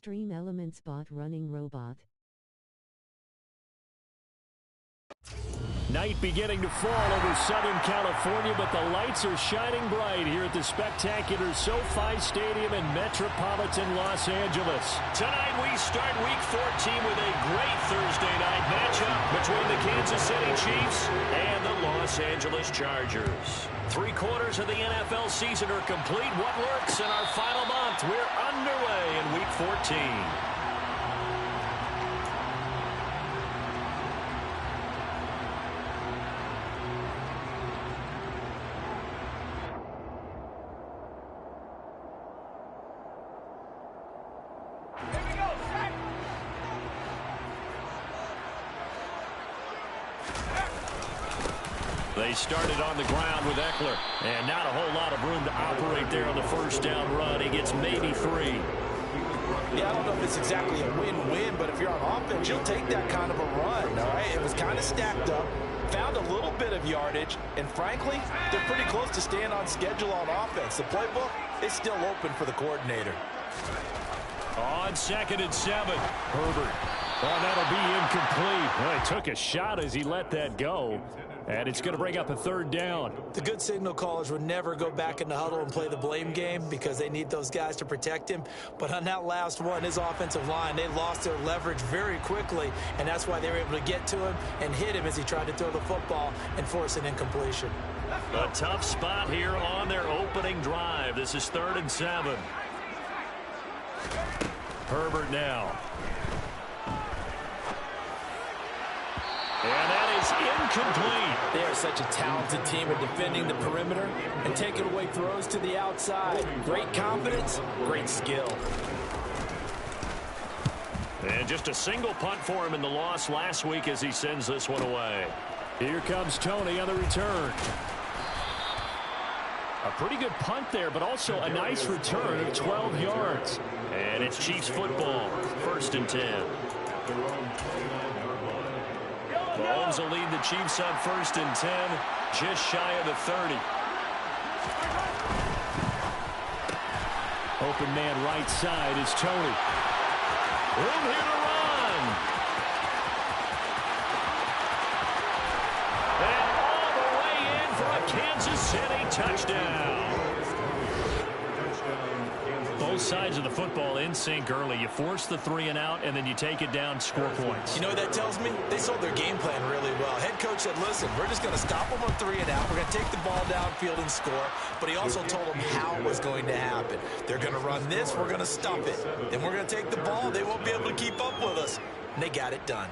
Extreme Elements Bot Running Robot. Night beginning to fall over Southern California, but the lights are shining bright here at the spectacular SoFi Stadium in metropolitan Los Angeles. Tonight we start Week 14 with a great Thursday night matchup between the Kansas City Chiefs and the Los Angeles Chargers. 3/4 of the NFL season are complete. What lurks in our final month? We're underway in Week 14. They started on the ground with Eckler, and not a whole lot of room to operate there on the first down run. He gets maybe 3. Yeah, I don't know if it's exactly a win-win, but if you're on offense, you'll take that kind of a run, all right? It was kind of stacked up, found a little bit of yardage, and frankly, they're pretty close to staying on schedule on offense. The playbook is still open for the coordinator. On 2nd and 7, Herbert. Oh, that'll be incomplete. Well, he took a shot as he let that go. And it's going to bring up a 3rd down. The good signal callers would never go back in the huddle and play the blame game because they need those guys to protect him. But on that last one, his offensive line, they lost their leverage very quickly, and that's why they were able to get to him and hit him as he tried to throw the football and force an incompletion. A tough spot here on their opening drive. This is 3rd and 7. Herbert now. And that is incomplete. They are such a talented team at defending the perimeter and taking away throws to the outside. Great confidence, great skill. And just a single punt for him in the loss last week as he sends this one away. Here comes Tony on the return. A pretty good punt there, but also a nice return of 12 yards. And it's Chiefs football, 1st and 10. Mahomes will lead the Chiefs on 1st and 10, just shy of the 30. Open man right side is Tony. Room here to run. And all the way in for a Kansas City touchdown. Both sides of the football in sync early. You force the 3 and out, and then you take it down, score points. You know what that tells me? They sold their game plan really well. Head coach said, listen, we're just going to stop them on 3 and out. We're going to take the ball downfield and score. But he also told them how it was going to happen. They're going to run this. We're going to stop it. Then we're going to take the ball. They won't be able to keep up with us. And they got it done.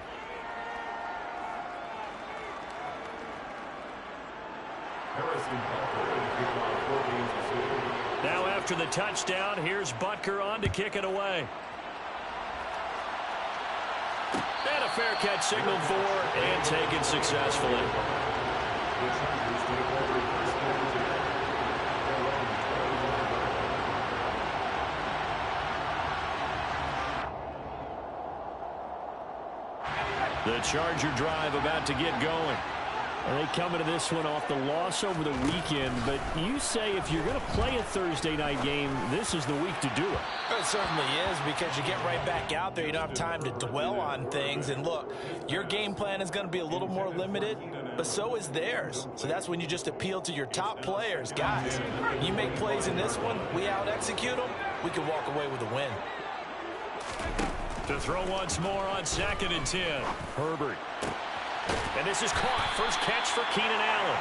Now after the touchdown, here's Butker on to kick it away. And a fair catch signaled for and taken successfully. The Charger drive about to get going. And they come into this one off the loss over the weekend, but you say if you're going to play a Thursday night game, this is the week to do it. It certainly is, because you get right back out there. You don't have time to dwell on things. And look, your game plan is going to be a little more limited, but so is theirs. So that's when you just appeal to your top players. Guys, you make plays in this one, we out-execute them, we can walk away with a win. To throw once more on 2nd and 10. Herbert. And this is caught. First catch for Keenan Allen.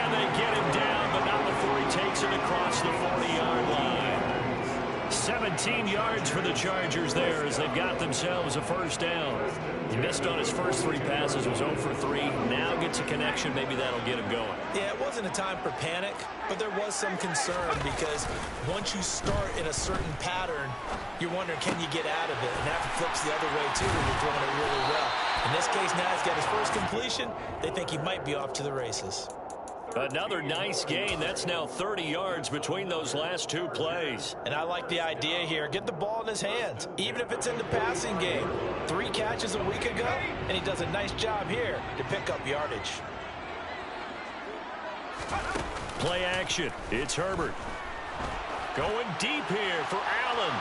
And they get him down, but not before he takes it across the 40-yard line. 17 yards for the Chargers there as they've got themselves a first down. He missed on his first 3 passes, was 0 for 3. Now gets a connection. Maybe that'll get him going. Yeah, it wasn't a time for panic, but there was some concern because once you start in a certain pattern, you're wondering, can you get out of it? And that flips the other way, too, when you're throwing it really well. In this case, now he's got his first completion. They think he might be off to the races. Another nice gain. That's now 30 yards between those last 2 plays. And I like the idea here. Get the ball in his hands, even if it's in the passing game. 3 catches a week ago, and he does a nice job here to pick up yardage. Play action. It's Herbert. Going deep here for Allen.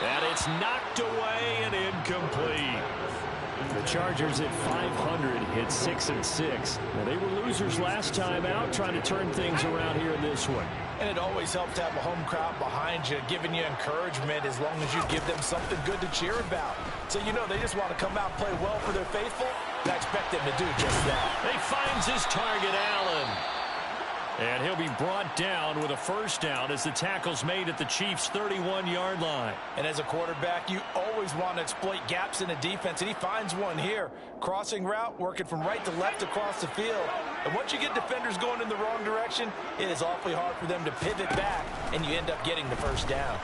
And it's knocked away and incomplete. The Chargers at 500 hit 6-6. Now, they were losers last time out, trying to turn things around here in this one. And it always helps to have a home crowd behind you, giving you encouragement as long as you give them something good to cheer about. So you know they just want to come out and play well for their faithful, and I expect them to do just that. He finds his target, Allen. And he'll be brought down with a first down as the tackle's made at the Chiefs' 31-yard line. And as a quarterback, you always want to exploit gaps in the defense, and he finds one here. Crossing route, working from right to left across the field. And once you get defenders going in the wrong direction, it is awfully hard for them to pivot back, and you end up getting the first down.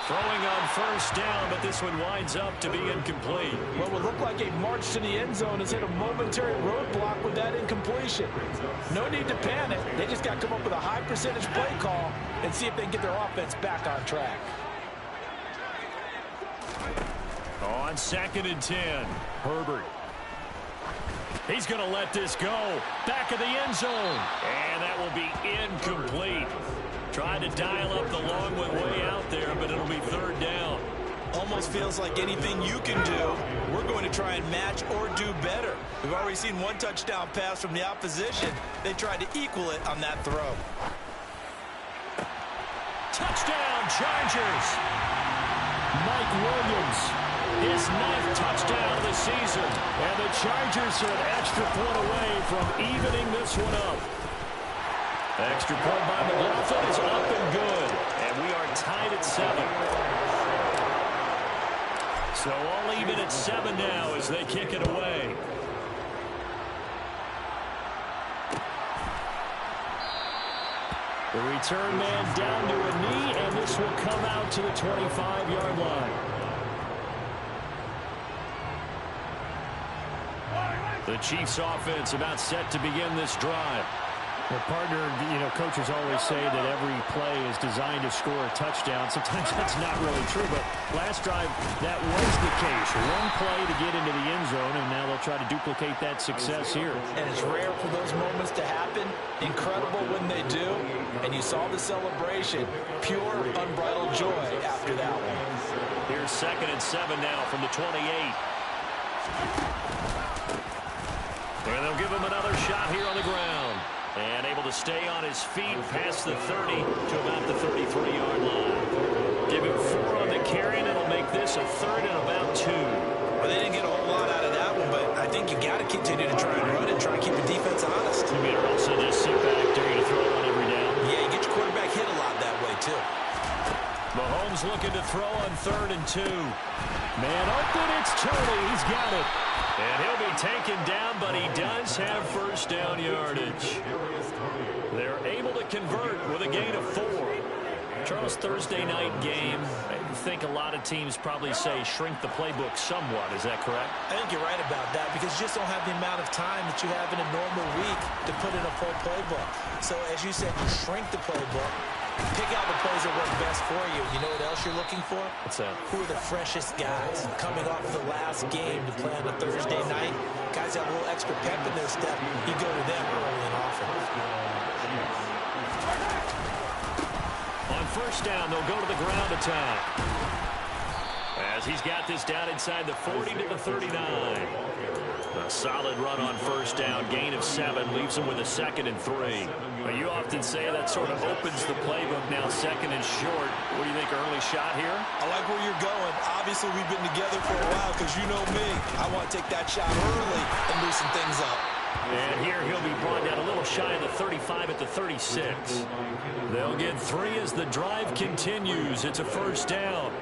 Throwing on first down, but this one winds up to be incomplete. What would look like a march to the end zone has hit a momentary roadblock with that incompletion. No need to panic. They just got to come up with a high percentage play call and see if they can get their offense back on track. On 2nd and 10, Herbert. He's going to let this go. Back of the end zone. And that will be incomplete. Trying to dial up the long one way out there, but it'll be 3rd down. Almost feels like anything you can do, we're going to try and match or do better. We've already seen one touchdown pass from the opposition. They tried to equal it on that throw. Touchdown, Chargers. Mike Williams, his 9th touchdown of the season. And the Chargers are an extra point away from evening this one up. Extra point by McLaughlin is up and good. And we are tied at 7. So all even at 7 now as they kick it away. The return man down to a knee, and this will come out to the 25-yard line. The Chiefs offense about set to begin this drive. Well, partner, coaches always say that every play is designed to score a touchdown. Sometimes that's not really true, but last drive, that was the case. One play to get into the end zone, and now they'll try to duplicate that success here. And it's rare for those moments to happen. Incredible when they do. And you saw the celebration. Pure, unbridled joy after that one. Here's 2nd and 7 now from the 28. And they'll give him another shot here on the ground. And able to stay on his feet past the 30 to about the 33-yard line. Give him 4 on the carry, and it'll make this a 3rd and about 2. Well, they didn't get a whole lot out of that one, but I think you got to continue to try and run and try and keep the defense honest. You mean also just sit back there and throw on every down? Yeah, you get your quarterback hit a lot that way, too. Mahomes looking to throw on 3rd and 2. Man open, it's Tony. He's got it. And he'll be taken down, but he does have first down yardage. They're able to convert with a gain of 4. Charles, Thursday night game, I think a lot of teams probably say shrink the playbook somewhat. Is that correct? I think you're right about that because you just don't have the amount of time that you have in a normal week to put in a full playbook. So as you said, you shrink the playbook. Pick out the plays that work best for you. You know what else you're looking for? What's that? Who are the freshest guys coming off the last game to play on a Thursday night? Guys have a little extra pep in their step. You go to them early and often. On first down, they'll go to the ground attack. As he's got this down inside the 40 to the 39. A solid run on first down, gain of 7, leaves him with a 2nd and 3. But you often say that sort of opens the playbook now, 2nd and short. What do you think, early shot here? I like where you're going. Obviously, we've been together for a while because you know me. I want to take that shot early and loosen things up. And here he'll be brought down a little shy of the 35 at the 36. They'll get 3 as the drive continues. It's a first down.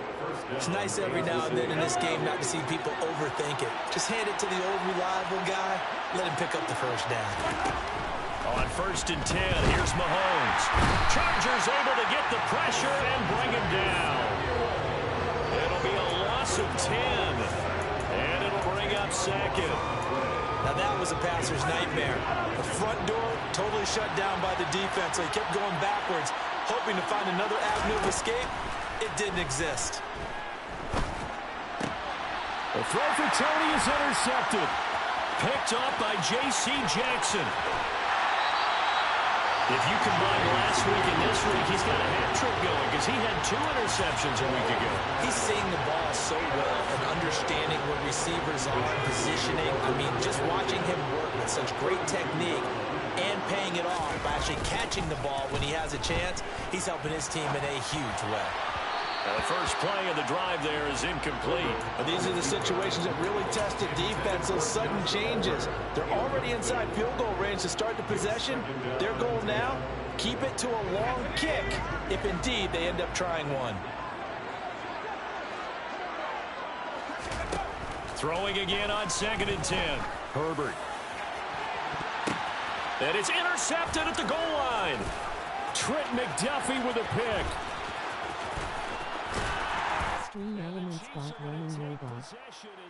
It's nice every now and then in this game not to see people overthink it. Just hand it to the old reliable guy. Let him pick up the first down. On 1st and 10, here's Mahomes. Chargers able to get the pressure and bring him down. It'll be a loss of 10. And it'll bring up 2nd. Now that was a passer's nightmare. The front door totally shut down by the defense, so he kept going backwards, hoping to find another avenue of escape. It didn't exist. The throw for Tony is intercepted. Picked up by J.C. Jackson. If you combine last week and this week, he's got a hat trick going because he had 2 interceptions a week ago. He's seeing the ball so well and understanding where receivers are, positioning. I mean, just watching him work with such great technique and paying it off by actually catching the ball when he has a chance, he's helping his team in a huge way. The first play of the drive there is incomplete. These are the situations that really test the defense, those sudden changes. They're already inside field goal range to start the possession. Their goal now, keep it to a long kick, if indeed they end up trying one. Throwing again on 2nd and 10. Herbert. And it's intercepted at the goal line. Trent McDuffie with a pick. Extreme Element Spot Running Robot.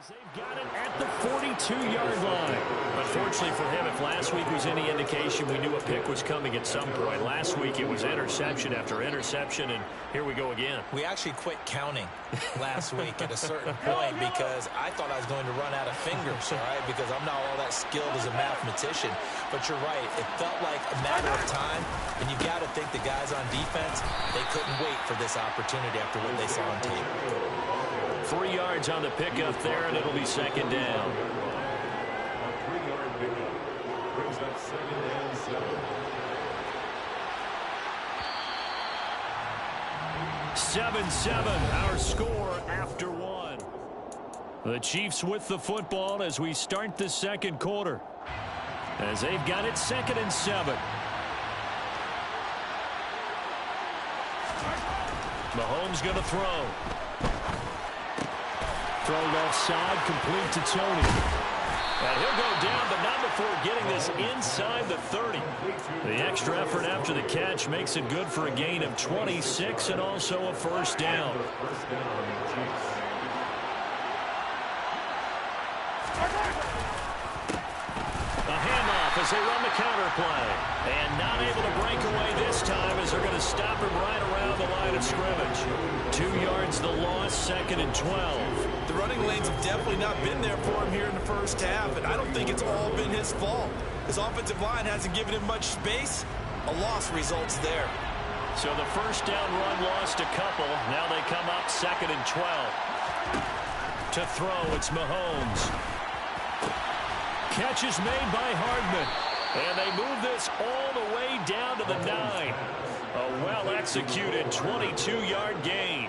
They've got it at the 42-yard line. Unfortunately for him, if last week was any indication, we knew a pick was coming at some point. Last week it was interception after interception, and here we go again. We actually quit counting last week at a certain point because I thought I was going to run out of fingers, all right, because I'm not all that skilled as a mathematician. But you're right. It felt like a matter of time, and you got to think the guys on defense, they couldn't wait for this opportunity after what they saw on tape. 3 yards on the pickup there, and it'll be 2nd down. 7-7, our score after 1. The Chiefs with the football as we start the 2nd quarter. As they've got it 2nd and 7. Mahomes going to throw. Throw left side, complete to Tony. And he'll go down, but not before getting this inside the 30. The extra effort after the catch makes it good for a gain of 26 and also a first down. A handoff as they run the counter play. And not able to break away this time as they're going to stop him right around the line of scrimmage. 2 yards the loss, 2nd and 12. The running lanes have definitely not been there for him here in the first half, and I don't think it's all been his fault. His offensive line hasn't given him much space. A loss results there. So the first down run lost a couple. Now they come up 2nd and 12. To throw, it's Mahomes. Catch is made by Hardman. And they move this all the way down to the 9. A well-executed 22-yard gain.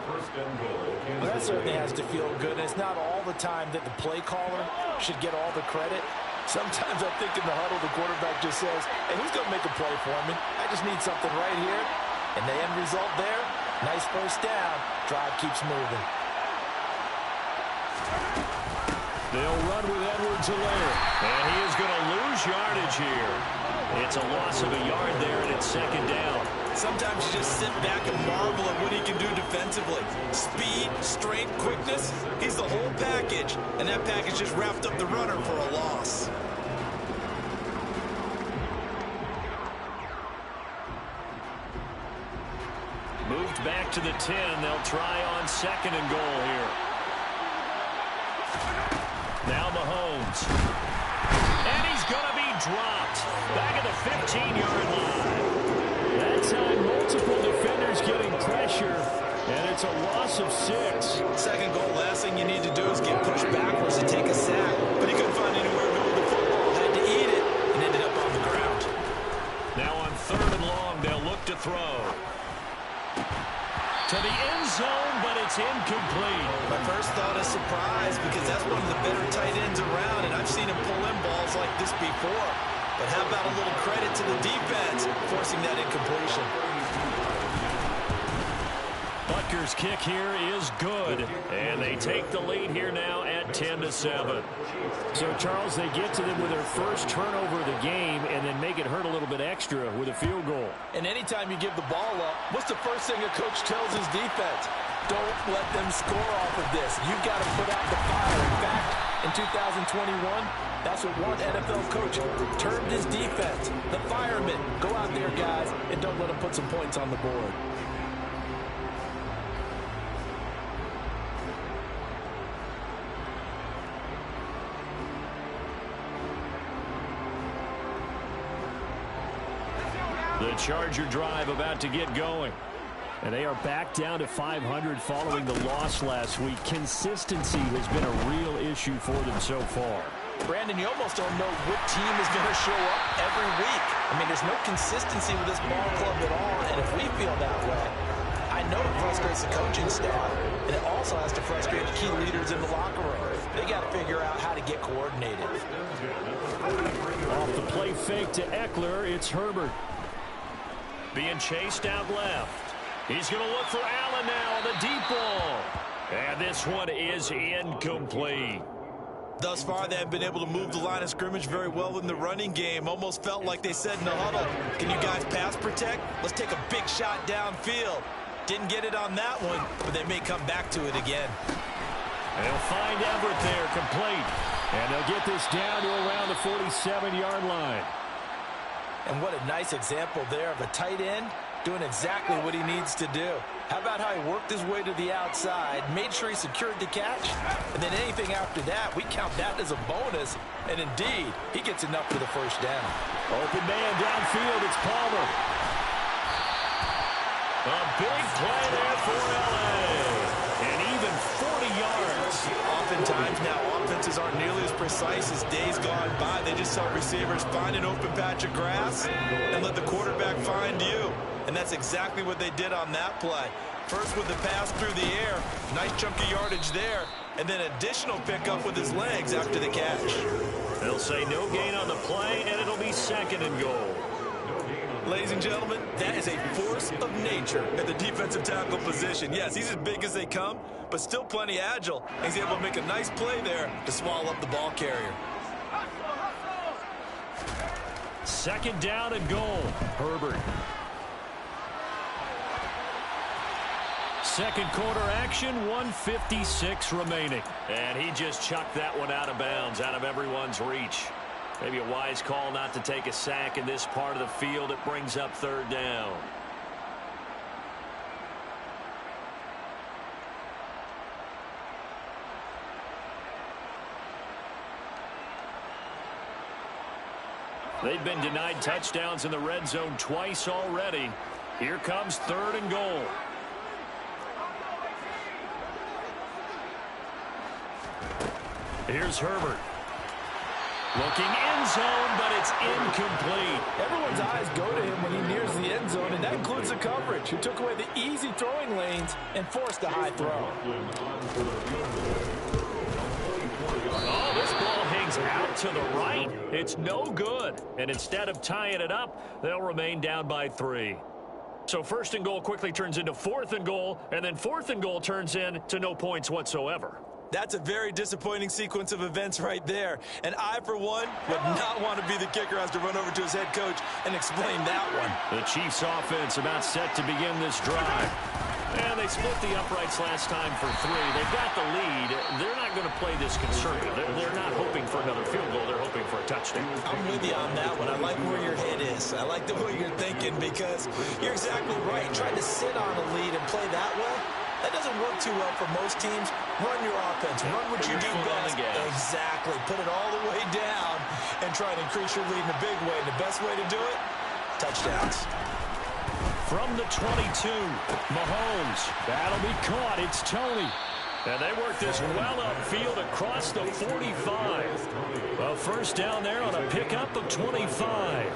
Well, that certainly has to feel good. And it's not all the time that the play caller should get all the credit. Sometimes I think in the huddle, the quarterback just says, hey, who's going to make a play for me? I just need something right here. And the end result there, nice first down. Drive keeps moving. They'll run with Edwards-Helaire. And he is going to lose yardage here. It's a loss of a yard there, and it's 2nd down. Sometimes you just sit back and marvel at what he can do defensively. Speed, strength, quickness, he's the whole package. And that package just wrapped up the runner for a loss. Moved back to the 10. They'll try on 2nd and goal here. Now Mahomes. And he's going to be dropped. Back at the 15-yard line. That time, multiple defenders getting pressure, and it's a loss of 6. 2nd goal, last thing you need to do is get pushed backwards to take a sack. But he couldn't find anywhere to go with the football. Had to eat it and ended up on the ground. Now on 3rd and long, they'll look to throw. To the end zone, but it's incomplete. My first thought is surprise because that's one of the better tight ends around, and I've seen him pull in balls like this before. But how about a little credit to the defense forcing that incompletion? Butker's kick here is good, and they take the lead here now at 10-7. So, Charles, they get to them with their first turnover of the game and then make it hurt a little bit extra with a field goal. And anytime you give the ball up, what's the first thing a coach tells his defense? Don't let them score off of this. You've got to put out the fire. In fact, in 2021, that's what one NFL coach termed his defense. The firemen. Go out there, guys, and don't let them put some points on the board. The Charger drive about to get going. And they are back down to 500 following the loss last week. Consistency has been a real issue for them so far. Brandon, you almost don't know what team is going to show up every week. I mean, there's no consistency with this ball club at all, and if we feel that way, I know it frustrates the coaching staff, and it also has to frustrate the key leaders in the locker room. They got to figure out how to get coordinated. Off the play fake to Eckler, it's Herbert. Being chased out left. He's going to look for Allen now on the deep ball. And this one is incomplete. Thus far, they haven't been able to move the line of scrimmage very well in the running game. Almost felt like they said in the huddle, can you guys pass protect? Let's take a big shot downfield. Didn't get it on that one, but they may come back to it again. And they'll find Everett there, complete. And they'll get this down to around the 47-yard line. And what a nice example there of a tight end doing exactly what he needs to do. How about how he worked his way to the outside, made sure he secured the catch, and then anything after that, we count that as a bonus. And indeed, he gets enough for the first down. Open man downfield, it's Palmer. A big play there for L.A. And even 40 yards. Oftentimes now, offenses aren't nearly as precise as days gone by. They just help receivers find an open patch of grass and let the quarterback find you. And that's exactly what they did on that play. First with the pass through the air, nice chunk of yardage there, and then additional pickup with his legs after the catch. They'll say no gain on the play, and it'll be second and goal. Ladies and gentlemen, that is a force of nature at the defensive tackle position. Yes, he's as big as they come, but still plenty agile. He's able to make a nice play there to swallow up the ball carrier. Second down and goal. Herbert. Second quarter action, 1:56 remaining. And he just chucked that one out of bounds, out of everyone's reach. Maybe a wise call not to take a sack in this part of the field. It brings up third down. They've been denied touchdowns in the red zone twice already. Here comes third and goal. Here's Herbert. Looking end zone, but it's incomplete. Everyone's eyes go to him when he nears the end zone, and that includes the coverage, who took away the easy throwing lanes and forced a high throw. Oh, this ball hangs out to the right. It's no good. And instead of tying it up, they'll remain down by 3. So first and goal quickly turns into fourth and goal, and then fourth and goal turns into no points whatsoever. That's a very disappointing sequence of events right there. And I, for one, would not want to be the kicker who has to run over to his head coach and explain that one. The Chiefs offense about set to begin this drive. And they split the uprights last time for 3. They've got the lead. They're not going to play this conservative. They're not hoping for another field goal. They're hoping for a touchdown. I'm with you on that one. I like where your head is. I like the way you're thinking because you're exactly right. Trying to sit on a lead and play that way, that doesn't work too well for most teams. Run your offense. Run what you do best. Exactly. Put it all the way down and try to increase your lead in a big way. And the best way to do it, touchdowns. From the 22, Mahomes. That'll be caught. It's Tony. And they work this well upfield across the 45. A first down there on a pickup of 25.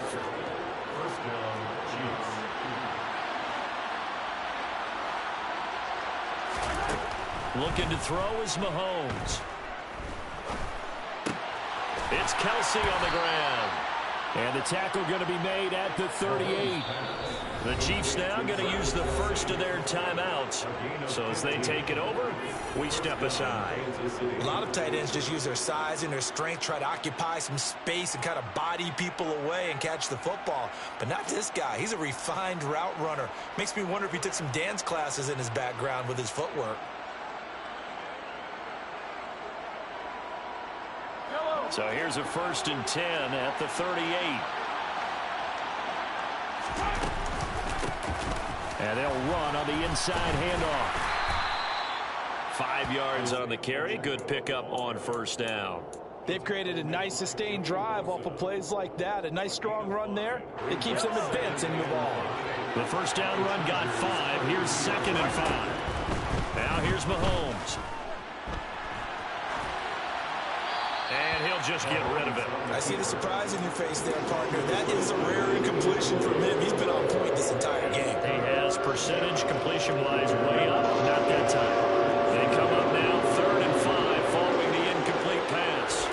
Looking to throw is Mahomes. It's Kelsey on the ground. And the tackle going to be made at the 38. The Chiefs now going to use the first of their timeouts. So as they take it over, we step aside. A lot of tight ends just use their size and their strength, try to occupy some space and kind of body people away and catch the football. But not this guy. He's a refined route runner. Makes me wonder if he took some dance classes in his background with his footwork. So here's a 1st and 10 at the 38. And they'll run on the inside handoff. 5 yards on the carry. Good pickup on first down. They've created a nice sustained drive off of plays like that. A nice strong run there. It keeps them advancing the ball. The first down run got 5. Here's 2nd and 5. Now here's Mahomes. And he'll just get rid of it. I see the surprise in your face there, partner. That is a rare incompletion from him. He's been on point this entire game. He has percentage completion-wise way up. Not that time. They come up now 3rd and 5 following the incomplete pass.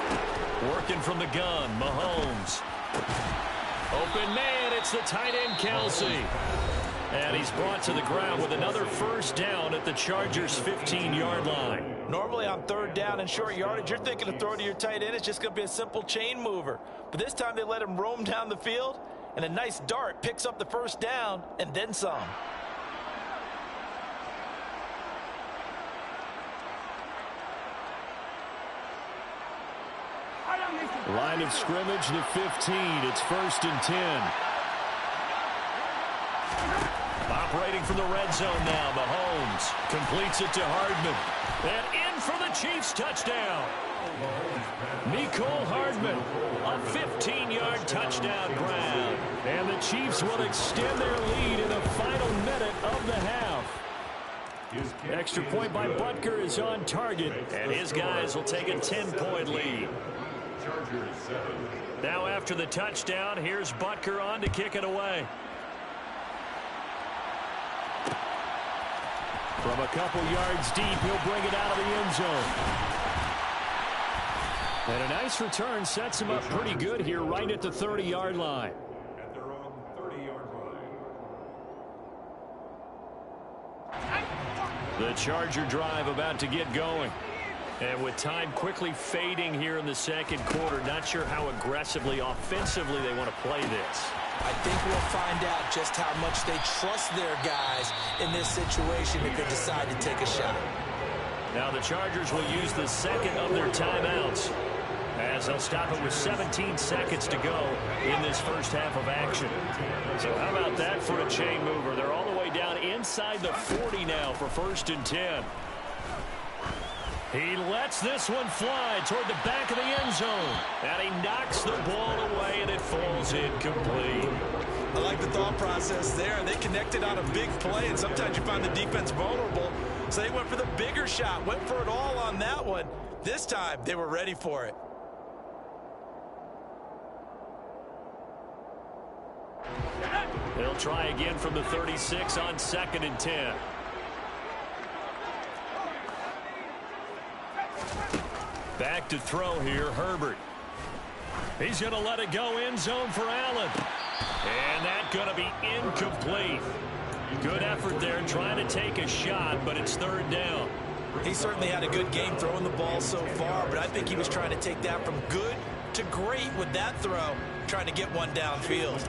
Working from the gun, Mahomes. Open man, it's the tight end, Kelsey. And he's brought to the ground with another first down at the Chargers' 15-yard line. Normally on 3rd down and short yardage, you're thinking of throw to your tight end. It's just going to be a simple chain mover. But this time they let him roam down the field, and a nice dart picks up the first down and then some. Line of scrimmage, the 15. It's 1st and 10. Operating from the red zone now, Mahomes completes it to Hardman. And in for the Chiefs touchdown. Mecole Hardman, a 15-yard touchdown grab. And the Chiefs will extend their lead in the final minute of the half. Extra point by Butker is on target, and his guys will take a 10-point lead. Now after the touchdown, here's Butker on to kick it away. From a couple yards deep, he'll bring it out of the end zone. And a nice return sets him up pretty good here right at the 30-yard line. At their own 30-yard line. The Charger drive about to get going. And with time quickly fading here in the second quarter, not sure how aggressively, offensively they want to play this. I think we'll find out just how much they trust their guys in this situation if they decide to take a shot. Now the Chargers will use the second of their timeouts as they'll stop it with 17 seconds to go in this first half of action. So how about that for a chain mover? They're all the way down inside the 40 now for 1st and 10. He lets this one fly toward the back of the end zone. And he knocks the ball away, and it falls incomplete. I like the thought process there. They connected on a big play, and sometimes you find the defense vulnerable. So they went for the bigger shot, went for it all on that one. This time, they were ready for it. They'll try again from the 36 on 2nd and 10. Back to throw here, Herbert. He's going to let it go end zone for Allen. And that's going to be incomplete. Good effort there trying to take a shot, but it's 3rd down. He certainly had a good game throwing the ball so far, but I think he was trying to take that from good to great with that throw, trying to get one downfield.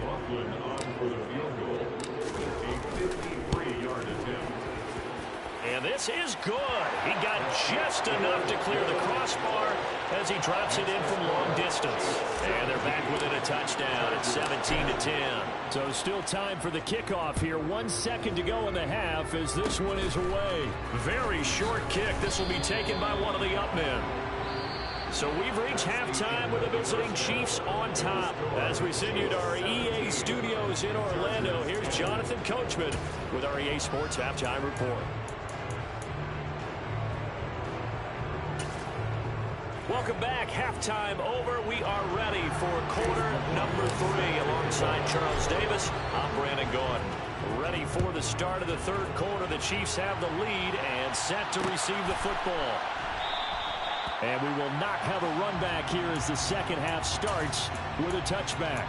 And this is good. He got just enough to clear the crossbar as he drops it in from long distance. And they're back within a touchdown at 17-10. So still time for the kickoff here. 1 second to go in the half as this one is away. Very short kick. This will be taken by one of the up men. So we've reached halftime with the visiting Chiefs on top. As we send you to our EA studios in Orlando, here's Jonathan Coachman with our EA Sports Halftime Report. Welcome back. Halftime over. We are ready for quarter number 3 alongside Charles Davis. I'm Brandon Gordon. Ready for the start of the 3rd quarter. The Chiefs have the lead and set to receive the football. And we will not have a run back here as the second half starts with a touchback.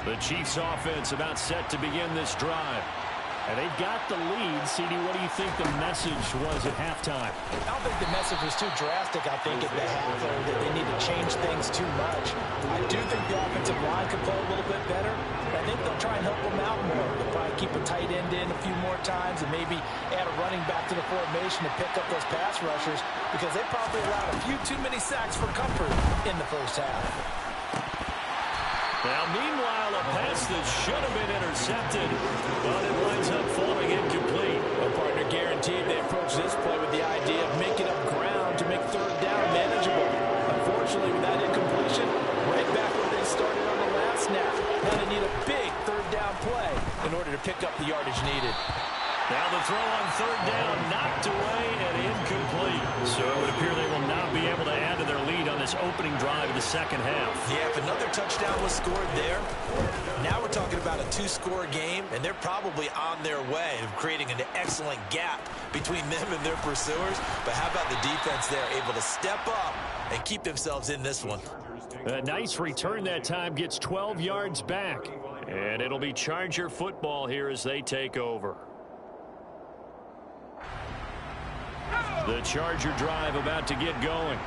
The Chiefs offense about set to begin this drive. And they've got the lead. CD, what do you think the message was at halftime? I don't think the message was too drastic, I think, at the half, or that they need to change things too much. I do think the offensive line could play a little bit better. I think they'll try and help them out more. They'll probably keep a tight end in a few more times and maybe add a running back to the formation to pick up those pass rushers because they probably allowed a few too many sacks for comfort in the first half. Now, meanwhile, a pass that should have been intercepted, but it winds up falling incomplete. Well, partner, Gary, Now the throw on third down, knocked away and incomplete. So it would appear they will not be able to add to their lead on this opening drive of the second half. Yeah, if another touchdown was scored there, now we're talking about a two-score game, and they're probably on their way of creating an excellent gap between them and their pursuers. But how about the defense there, able to step up and keep themselves in this one? A nice return that time, gets 12 yards back. And it'll be Charger football here as they take over. The Charger drive about to get going.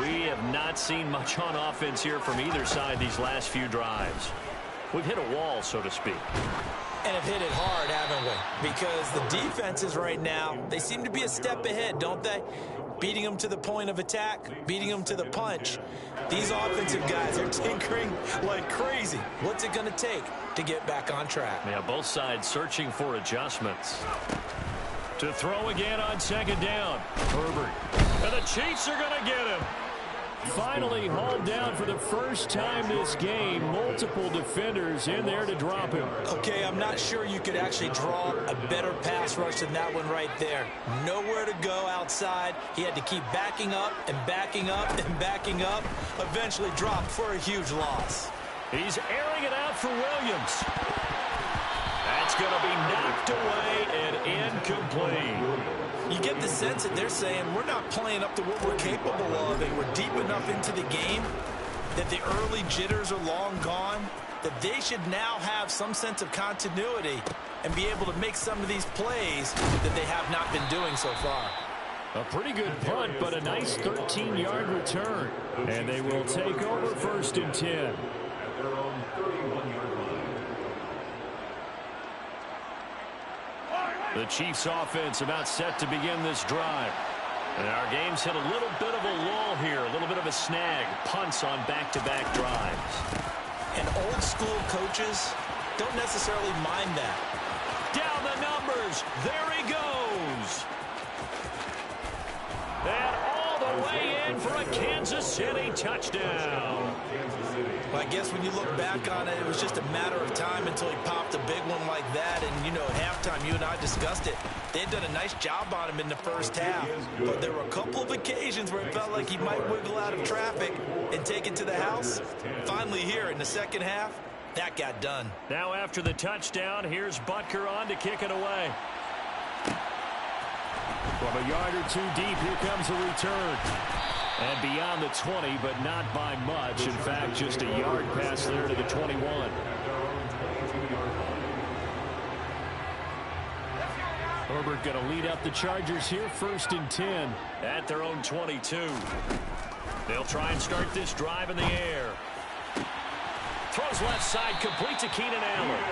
We have not seen much on offense here from either side these last few drives. We've hit a wall, so to speak. And have hit it hard, haven't we? Because the defenses right now, they seem to be a step ahead, don't they? Beating them to the point of attack, beating them to the punch. These offensive guys are tinkering like crazy. What's it going to take to get back on track? Yeah, both sides searching for adjustments. To throw again on second down. Herbert. And the Chiefs are going to get him. Finally hauled down for the first time this game. Multiple defenders in there to drop him. Okay, I'm not sure you could actually draw a better pass rush than that one right there. Nowhere to go outside. He had to keep backing up and backing up and backing up. Eventually dropped for a huge loss. He's airing it out for Williams. That's going to be knocked away and incomplete. You get the sense that they're saying we're not playing up to what we're capable of, and we're deep enough into the game that the early jitters are long gone, that they should now have some sense of continuity and be able to make some of these plays that they have not been doing so far. A pretty good punt, but a nice 13-yard return. And they will take over first and 10. The Chiefs offense about set to begin this drive. And our game's hit a little bit of a lull here, a little bit of a snag. Punts on back-to-back drives. And old school coaches don't necessarily mind that. Down the numbers. There he goes. And all the way in for a Kansas City touchdown. Well, I guess when you look back on it, it was just a matter of time until he popped a big one like that. And, you know, at halftime, you and I discussed it. They had done a nice job on him in the first half. But there were a couple of occasions where it felt like he might wiggle out of traffic and take it to the house. Finally here in the second half, that got done. Now after the touchdown, here's Butker on to kick it away. From a yard or two deep, here comes a return. And beyond the 20, but not by much. In fact, just a yard pass there to the 21. Herbert going to lead up the Chargers here, first and 10 at their own 22. They'll try and start this drive in the air. Throws left side, complete to Keenan Allen.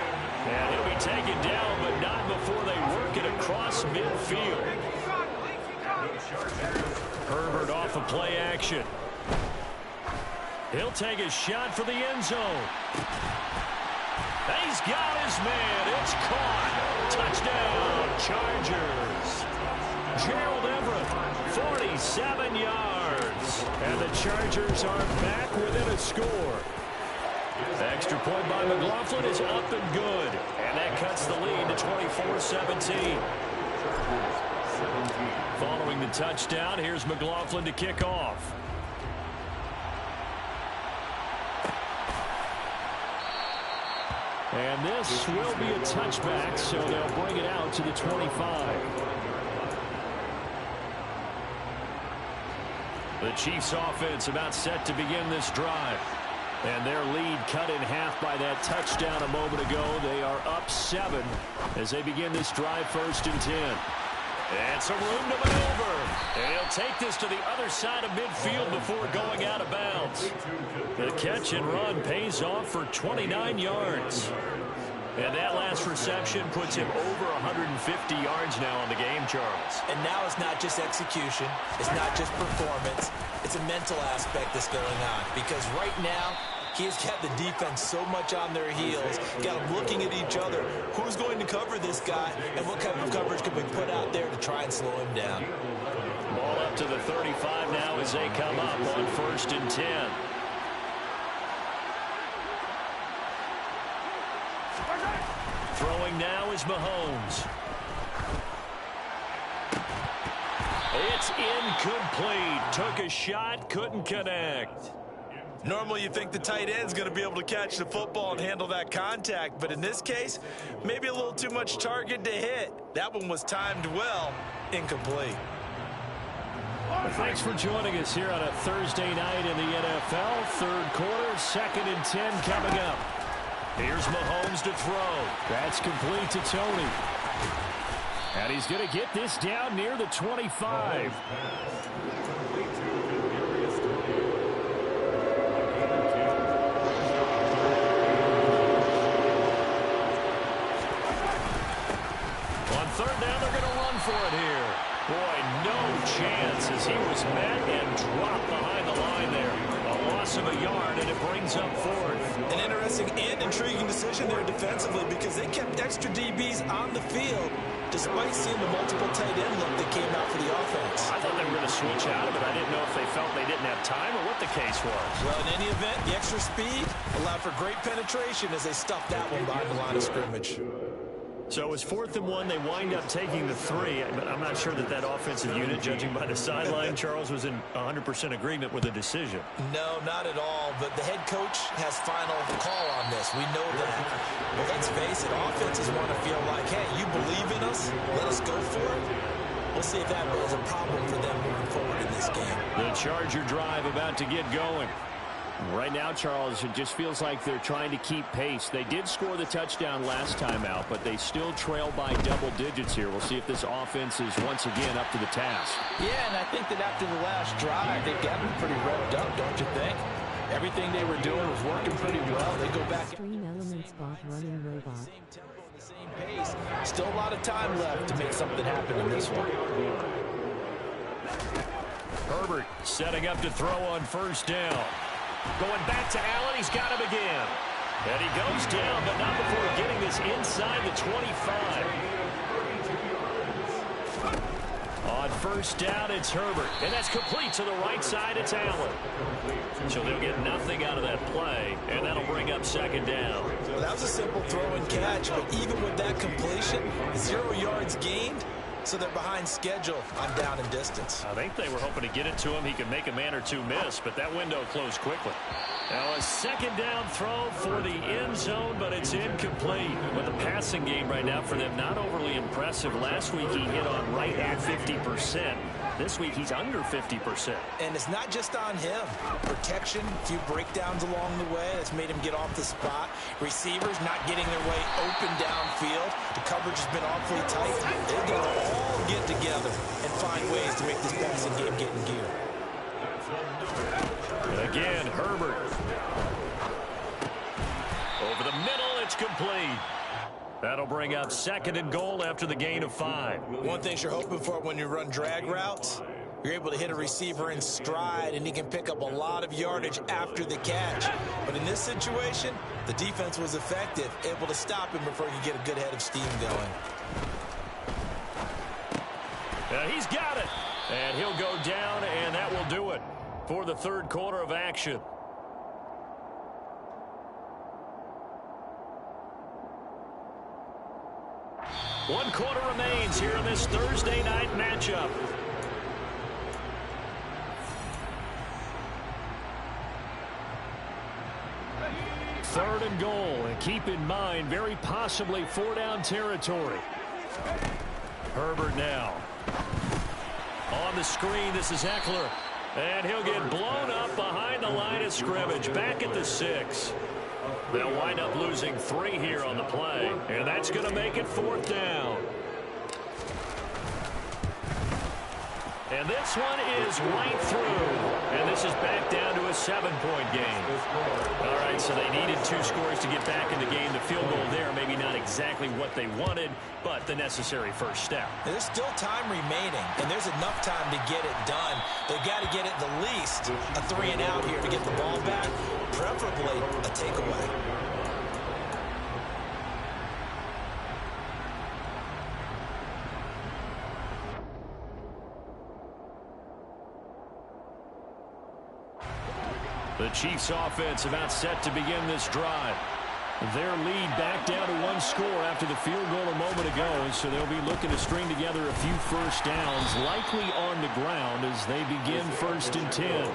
And he'll be taken down, but not before they work it across midfield. Herbert off of play action. He'll take a shot for the end zone. He's got his man. It's caught. Touchdown, Chargers. Gerald Everett, 47 yards. And the Chargers are back within a score. Extra point by McLaughlin is up and good. And that cuts the lead to 24-17. Following the touchdown, here's McLaughlin to kick off. And this will be a touchback, so they'll bring it out to the 25. The Chiefs offense about set to begin this drive. And their lead cut in half by that touchdown a moment ago. They are up 7 as they begin this drive, first and 10. And some room to maneuver. And he'll take this to the other side of midfield before going out of bounds. The catch and run pays off for 29 yards. And that last reception puts him over 150 yards now on the game, Charles. And now it's not just execution. It's not just performance. It's a mental aspect that's going on. Because right now, he has got the defense so much on their heels, got them looking at each other. Who's going to cover this guy, and what kind of coverage can we put out there to try and slow him down? Ball up to the 35 now as they come up on first and 10. Throwing now is Mahomes. It's incomplete. Took a shot, couldn't connect. Normally you think the tight end's going to be able to catch the football and handle that contact, but in this case, maybe a little too much target to hit. That one was timed well, incomplete. Thanks for joining us here on a Thursday night in the NFL. Third quarter, 2nd and 10 coming up. Here's Mahomes to throw. That's complete to Tony. And he's going to get this down near the 25. On third down, they're going to run for it here. Boy, no chance as he was met and dropped behind the line there. A loss of a yard, and it brings up fourth. An interesting and intriguing decision there defensively because they kept extra DBs on the field despite seeing the multiple tight end look that came out for the offense. I thought they were going to switch out of it. I didn't know if they felt they didn't have time or what the case was. Well, in any event, the extra speed allowed for great penetration as they stuffed that one behind the line of scrimmage. So it was 4th and 1. They wind up taking the 3. But I'm not sure that offensive unit, judging by the sideline, Charles, was in 100% agreement with the decision. No, not at all. But the head coach has final call on this. We know that. But let's face it, offenses want to feel like, hey, you believe in us? Let us go for it. We'll see if that is a problem for them moving forward in this game. The Charger drive about to get going. Right now, Charles, it just feels like they're trying to keep pace. They did score the touchdown last time out, but they still trail by double digits here. We'll see if this offense is once again up to the task. Yeah, and I think that after the last drive, they've got them pretty revved up, don't you think? Everything they were doing was working pretty well. They go back. Extreme Elements bot running robot. Same tempo, the same pace. Still a lot of time left to make something happen in this one. Herbert setting up to throw on first down. Going back to Allen, he's got him again. And he goes down, but not before getting this inside the 25. On first down, it's Herbert. And that's complete to the right side, it's Allen. So they'll get nothing out of that play, and that'll bring up 2nd down. Well, that was a simple throw and catch, but even with that completion, 0 yards gained. So they're behind schedule on down and distance. I think they were hoping to get it to him. He could make a man or two miss, but that window closed quickly. Now a 2nd down throw for the end zone, but it's incomplete. With the passing game right now for them, not overly impressive. Last week he hit on right at 50%. This week he's under 50%. And it's not just on him. Protection, a few breakdowns along the way. That's made him get off the spot. Receivers not getting their way open downfield. The coverage has been awfully tight. They've got to all get together and find ways to make this passing game get in gear. And again, Herbert. Over the middle, it's complete. That'll bring up 2nd and goal after the gain of 5. One thing you're hoping for when you run drag routes, you're able to hit a receiver in stride, and he can pick up a lot of yardage after the catch. But in this situation, the defense was effective, able to stop him before he could get a good head of steam going. He's got it. And he'll go down, and that will do it for the third quarter of action. One quarter remains here in this Thursday night matchup. Third and goal, and keep in mind, very possibly 4-down territory. Herbert now. On the screen, this is Eckler. And he'll get blown up behind the line of scrimmage, back at the 6. They'll wind up losing 3 here on the play, and that's going to make it 4th down. And this one is right through, and this is back down to a 7-point game. All right, so they needed 2 scores to get back in the game. The field goal there, maybe not exactly what they wanted, but the necessary first step. There's still time remaining, and there's enough time to get it done. They've got to get it the least a 3-and-out here to get the ball back, preferably a takeaway. The Chiefs offense about set to begin this drive. Their lead back down to one score after the field goal a moment ago, so they'll be looking to string together a few first downs, likely on the ground as they begin 1st and 10.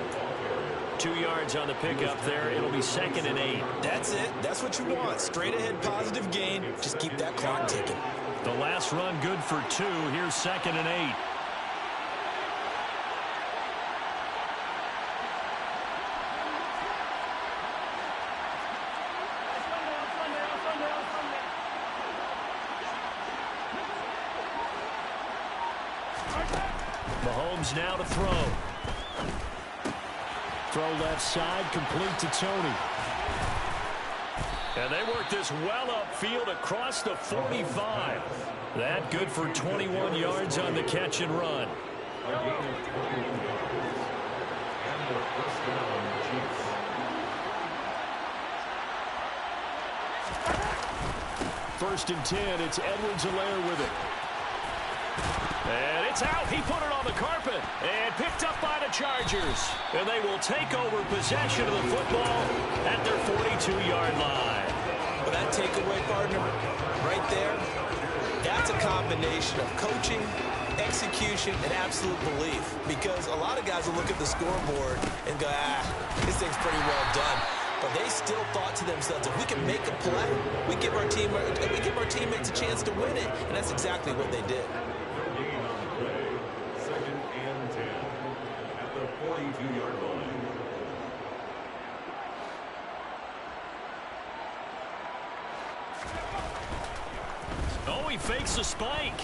2 yards on the pickup there. It'll be 2nd and 8. That's it. That's what you want. Straight ahead positive gain. Just keep that clock ticking. The last run good for 2. Here's 2nd and 8. Mahomes now to throw. Throw left side, complete to Tony. And they work this well upfield across the 45. That good for 21 yards on the catch and run. First and 10, it's Edwards-Helaire with it. And it's out. He put it on the carpet and picked up by the Chargers. And they will take over possession of the football at their 42-yard line. But that takeaway, partner, right there, that's a combination of coaching, execution, and absolute belief. Because a lot of guys will look at the scoreboard and go, this thing's pretty well done. But they still thought to themselves, if we can make a play, we give our teammates a chance to win it. And that's exactly what they did. 2nd and 10 at the 42-yard line. Oh, he fakes a spike.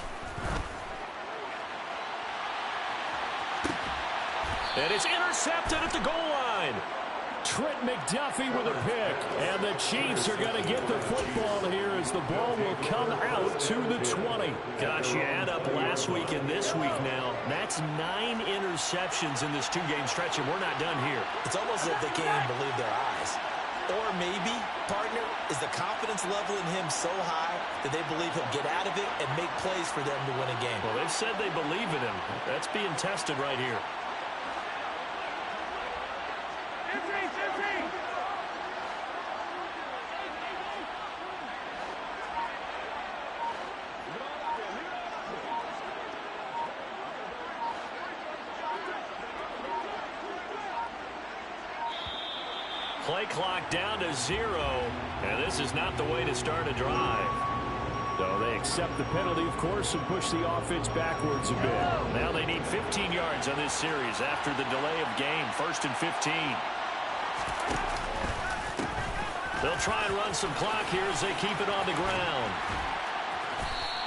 And it's intercepted at the goal line. Trent McDuffie with a pick. And the Chiefs are going to get the football here as the ball will come out to the 20. Gosh, you add up last week and this week now. That's 9 interceptions in this 2-game stretch, and we're not done here. It's almost as if they can't even believe their eyes. Or maybe, partner, is the confidence level in him so high that they believe he'll get out of it and make plays for them to win a game. Well, they've said they believe in him. That's being tested right here. Play clock down to 0, and this is not the way to start a drive. So they accept the penalty, of course, and push the offense backwards a bit. Now they need 15 yards on this series after the delay of game. 1st and 15. They'll try and run some clock here as they keep it on the ground.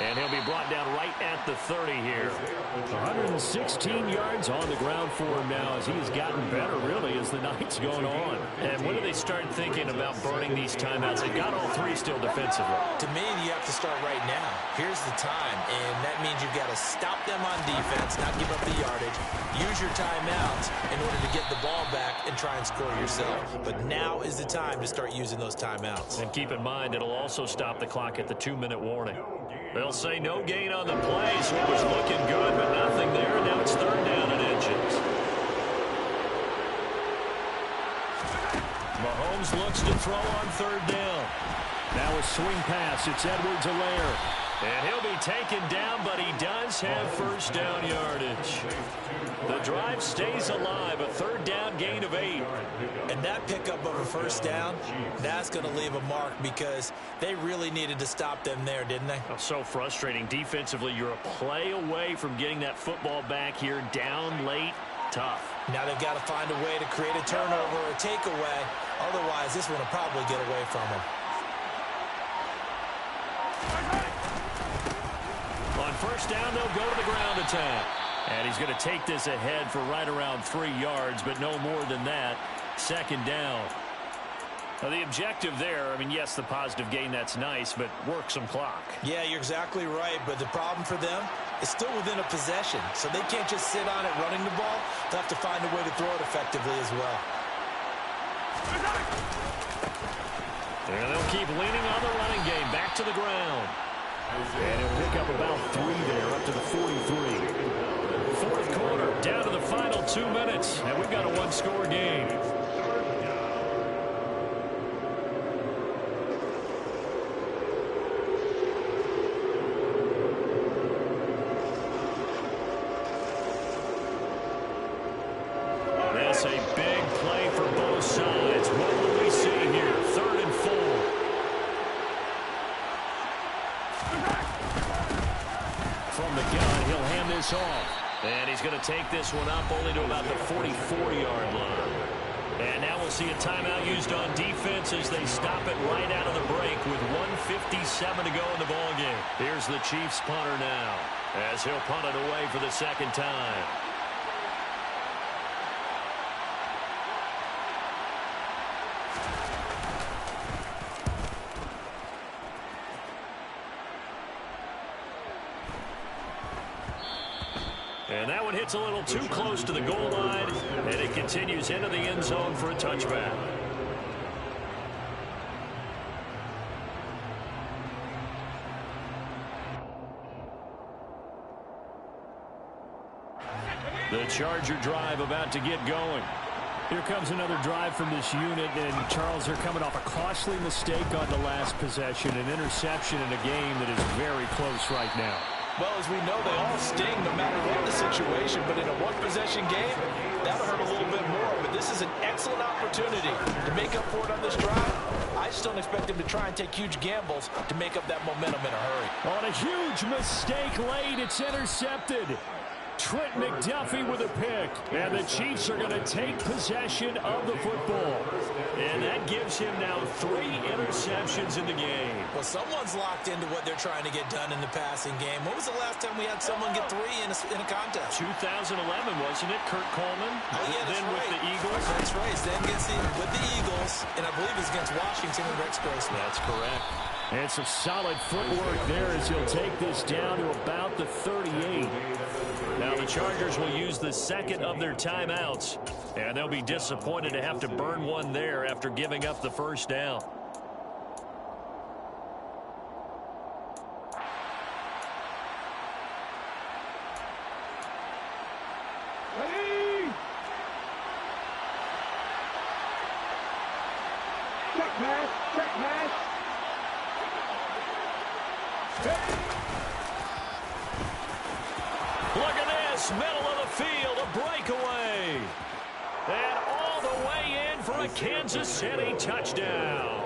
And he'll be brought down right at the 30 here. 116 yards on the ground for him now as he's gotten better, really, as the night's going on. And when do they start thinking about burning these timeouts? They've got all 3 still defensively. To me, you have to start right now. Here's the time, and that means you've got to stop them on defense, not give up the yardage, use your timeouts in order to get the ball back and try and score yourself. But now is the time to start using those timeouts. And keep in mind, it'll also stop the clock at the 2-minute warning. They'll say no gain on the play, so it was looking good, but nothing there. Now it's 3rd down and inches. Mahomes looks to throw on 3rd down. Now a swing pass. It's Edwards-Helaire. And he'll be taken down, but he does have 1st down yardage. The drive stays alive, a 3rd down gain of 8. And that pickup of a 1st down, that's going to leave a mark because they really needed to stop them there, didn't they? Oh, so frustrating. Defensively, you're a play away from getting that football back here, down late, tough. Now they've got to find a way to create a turnover or a takeaway. Otherwise, this one will probably get away from them. On 1st down, they'll go to the ground attack. And he's going to take this ahead for right around 3 yards, but no more than that. 2nd down. Now, the objective there, I mean, yes, the positive gain, that's nice, but work some clock. Yeah, you're exactly right, but the problem for them is still within a possession, so they can't just sit on it running the ball. They'll have to find a way to throw it effectively as well. And they'll keep leaning on the running game, back to the ground. And he'll pick up about 3 there, up to the 43. 4th quarter, down to the final 2 minutes, and we've got a 1-score game. from the gun. He'll hand this off. And he's going to take this one up only to about the 44-yard line. And now we'll see a timeout used on defense as they stop it right out of the break with 1:57 to go in the ballgame. Here's the Chiefs punter now as he'll punt it away for the second time. And that one hits a little too close to the goal line, and it continues into the end zone for a touchback. The Charger drive about to get going. Here comes another drive from this unit, and Charles, they're coming off a costly mistake on the last possession, an interception in a game that is very close right now. Well, as we know, they all sting no matter what the situation, but in a one-possession game, that'll hurt a little bit more. But this is an excellent opportunity to make up for it on this drive. I just don't expect them to try and take huge gambles to make up that momentum in a hurry. On a huge mistake late, it's intercepted. Trent McDuffie with a pick. And the Chiefs are going to take possession of the football. And that gives him now 3 interceptions in the game. Well, someone's locked into what they're trying to get done in the passing game. When was the last time we had someone get 3 in a contest? 2011, wasn't it? Kurt Coleman. Oh, yeah, that's then right. With the Eagles. That's right. Then gets with the Eagles, and I believe it's against Washington and Rex Grossman. That's correct. And some solid footwork there as he'll take this down to about the 38. Now the Chargers will use the second of their timeouts, and they'll be disappointed to have to burn one there after giving up the first down. Ready? Check pass, check pass. Look at this, middle of the field, a breakaway. And all the way in for a Kansas City touchdown.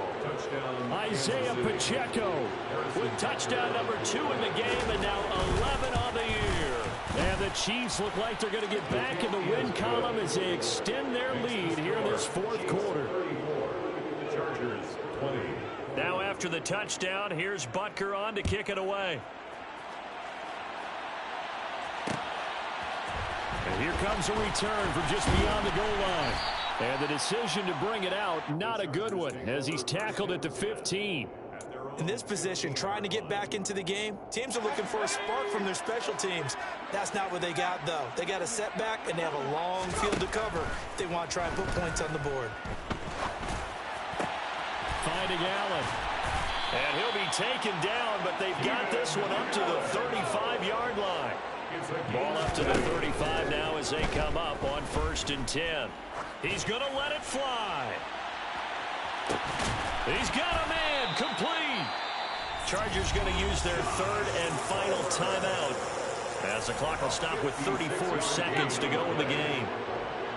Isaiah Pacheco with touchdown number 2 in the game and now 11 on the year. And the Chiefs look like they're going to get back in the win column as they extend their lead here in this fourth quarter. Chargers 20. Now after the touchdown, here's Butker on to kick it away. And here comes a return from just beyond the goal line. And the decision to bring it out, not a good one, as he's tackled at the 15. In this position, trying to get back into the game, teams are looking for a spark from their special teams. That's not what they got, though. They got a setback, and they have a long field to cover if they want to try and put points on the board. Finding Allen. And he'll be taken down, but they've got this one up to the 35-yard line. Ball up to the 35 now as they come up on 1st and 10. He's going to let it fly. He's got a man complete. Chargers going to use their 3rd and final timeout as the clock will stop with 34 seconds to go in the game.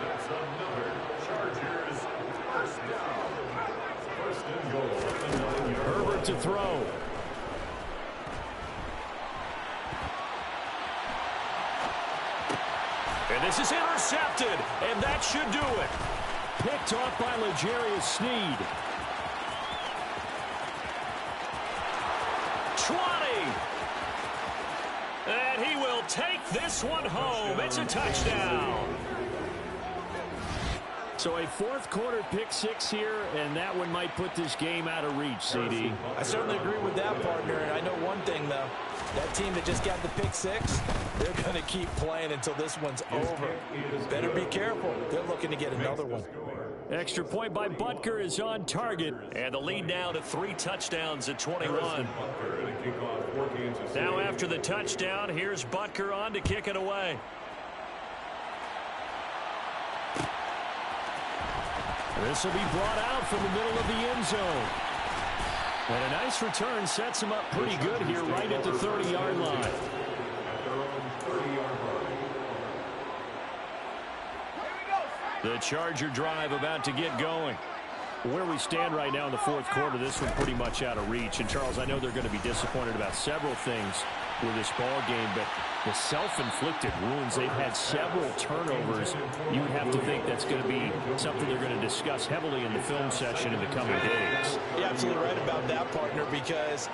That's another Chargers first down. First and goal. Herbert to throw. And this is intercepted, and that should do it. Picked off by L'Jarius Sneed. 20. And he will take this one home. It's a touchdown. So a fourth quarter pick 6 here, and that one might put this game out of reach, CD. I certainly agree with that, partner. And I know one thing, though. That team that just got the pick 6, they're going to keep playing until this one's over. Better be careful. They're looking to get another one. Extra point by Butker is on target. And the lead now to 3 touchdowns at 21. Now after the touchdown, here's Butker on to kick it away. This will be brought out from the middle of the end zone. And a nice return sets him up pretty good here right at the 30-yard line. The Charger drive about to get going. Where we stand right now in the fourth quarter, this one pretty much out of reach. And, Charles, I know they're going to be disappointed about several things. with this ball game, but the self-inflicted wounds, they've had several turnovers. You would have to think that's going to be something they're going to discuss heavily in the film session in the coming days. You're absolutely right about that, partner, because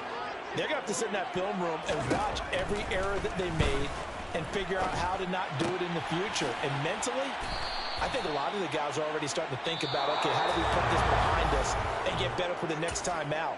they're going to have to sit in that film room and watch every error that they made and figure out how to not do it in the future. And mentally, I think a lot of the guys are already starting to think about, okay, how do we put this behind us and get better for the next time out?